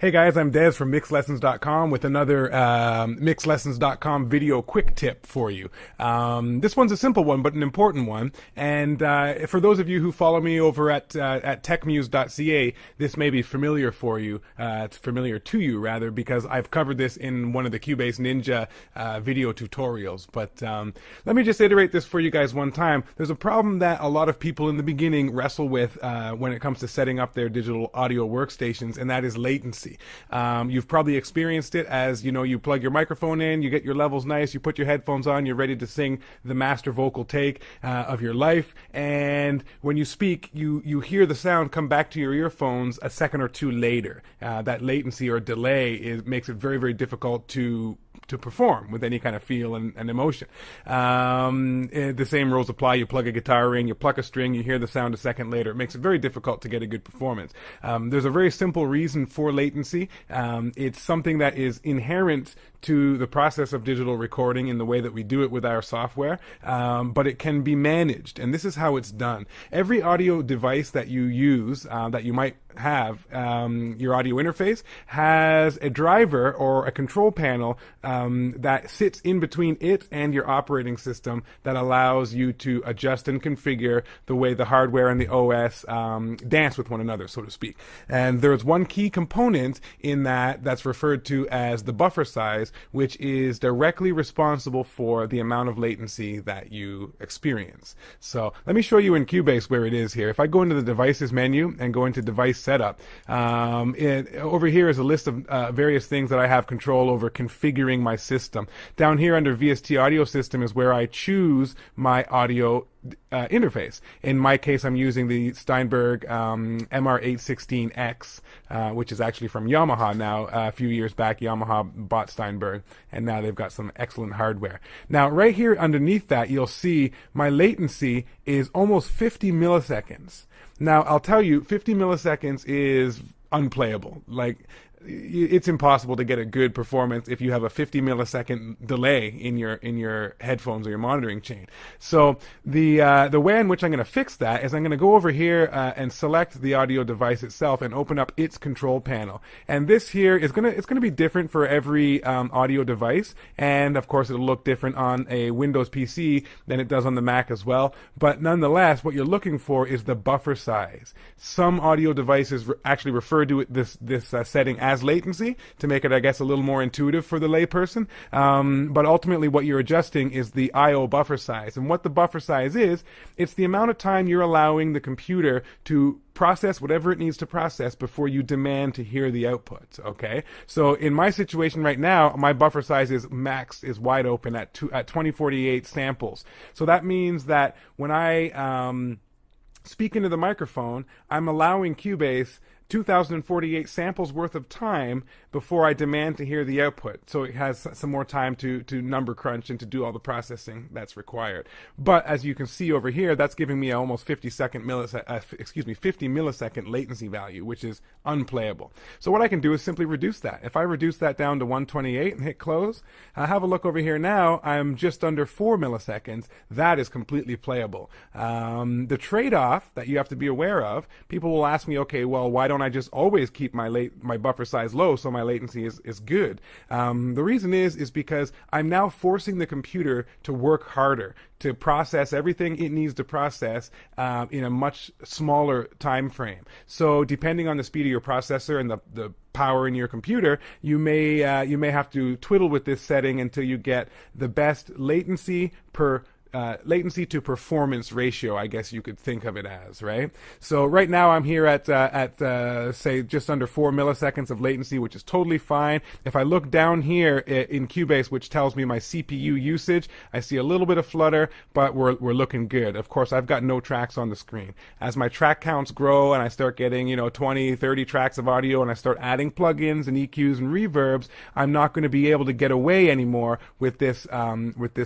Hey guys, I'm Des from mixlessons.com with another mixlessons.com video quick tip for you. This one's a simple one, but an important one. And for those of you who follow me over at techmuse.ca, this may be familiar for you. It's familiar to you, rather, because I've covered this in one of the Cubase Ninja video tutorials. But let me just iterate this for you guys one time. There's a problem that a lot of people in the beginning wrestle with when it comes to setting up their digital audio workstations, and that is latency. You've probably experienced it as, you plug your microphone in, you get your levels nice, you put your headphones on, you're ready to sing the master vocal take of your life, and when you speak, you hear the sound come back to your earphones a second or two later. That latency or delay makes it very, very difficult to perform with any kind of feel and emotion. The same rules apply. You plug a guitar in, you pluck a string, you hear the sound a second later. It makes it very difficult to get a good performance. There's a very simple reason for latency. It's something that is inherent to the process of digital recording in the way that we do it with our software, but it can be managed, and this is how it's done. Every audio device that you use, that you might have, your audio interface, has a driver or a control panel that sits in between it and your operating system that allows you to adjust and configure the way the hardware and the OS dance with one another, so to speak. And there's one key component in that's referred to as the buffer size, which is directly responsible for the amount of latency that you experience. So let me show you in Cubase where it is here. If I go into the devices menu and go into device setup, over here is a list of various things that I have control over configuring my system. Down here under VST audio system is where I choose my audio interface. In my case, I'm using the Steinberg MR816X, which is actually from Yamaha now. A few years back, Yamaha bought Steinberg, and now they've got some excellent hardware. Now, right here underneath that, you'll see my latency is almost 50 milliseconds. Now, I'll tell you, 50 milliseconds is unplayable. It's impossible to get a good performance if you have a 50 millisecond delay in your headphones or your monitoring chain. So the way in which I'm going to fix that is I'm going to go over here and select the audio device itself and open up its control panel. And this here is it's going to be different for every audio device, and of course it'll look different on a Windows PC than it does on the Mac as well. But nonetheless, what you're looking for is the buffer size. Some audio devices actually refer to this setting as latency to make it, I guess, a little more intuitive for the layperson. But ultimately what you're adjusting is the I/O buffer size. And what the buffer size is, it's the amount of time you're allowing the computer to process whatever it needs to process before you demand to hear the output. Okay? So in my situation right now, my buffer size is wide open at 2048 samples. So that means that when I speak into the microphone, I'm allowing Cubase 2048 samples worth of time before I demand to hear the output. So it has some more time to number crunch and to do all the processing that's required. But as you can see over here, that's giving me almost 50 millisecond latency latency which is unplayable. So what I can do is simply reduce that. If I reduce that down to 128 and hit close, have a look over here now, I'm just under 4 milliseconds. That is completely playable. The trade-off that you have to be aware of, people will ask me, okay, well, why don't I just always keep my buffer size low so my latency is good? The reason is because I'm now forcing the computer to work harder, to process everything it needs to process in a much smaller time frame. So depending on the speed of your processor and the power in your computer, you may have to twiddle with this setting until you get the best latency to performance ratio, I guess you could think of it as, right? So right now I'm here at say just under 4 milliseconds of latency, which is totally fine. If I look down here in Cubase, which tells me my CPU usage, I see a little bit of flutter, but we're looking good. Of course, I've got no tracks on the screen. As my track counts grow and I start getting 20, 30 tracks of audio, and I start adding plugins and EQs and reverbs, I'm not going to be able to get away anymore with this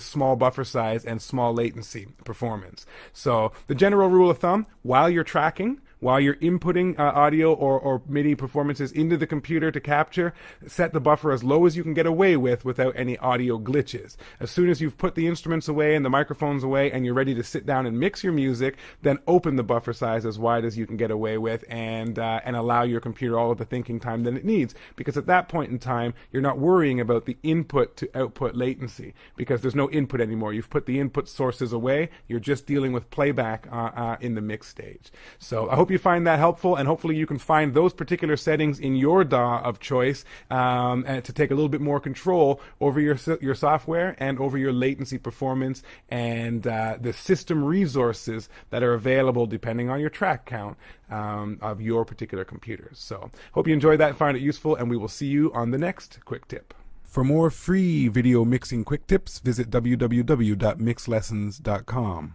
small buffer size and small latency performance. So the general rule of thumb, while you're tracking, while you're inputting audio or MIDI performances into the computer to capture, set the buffer as low as you can get away with without any audio glitches. As soon as you've put the instruments away and the microphones away and you're ready to sit down and mix your music, then open the buffer size as wide as you can get away with, and allow your computer all of the thinking time that it needs. Because at that point in time, you're not worrying about the input to output latency, because there's no input anymore. You've put the input sources away. You're just dealing with playback in the mix stage. So I hope you find that helpful, and hopefully you can find those particular settings in your DAW of choice and to take a little bit more control over your software and over your latency performance and the system resources that are available depending on your track count of your particular computers. So hope you enjoyed that and find it useful, and we will see you on the next quick tip. For more free video mixing quick tips, visit www.mixlessons.com.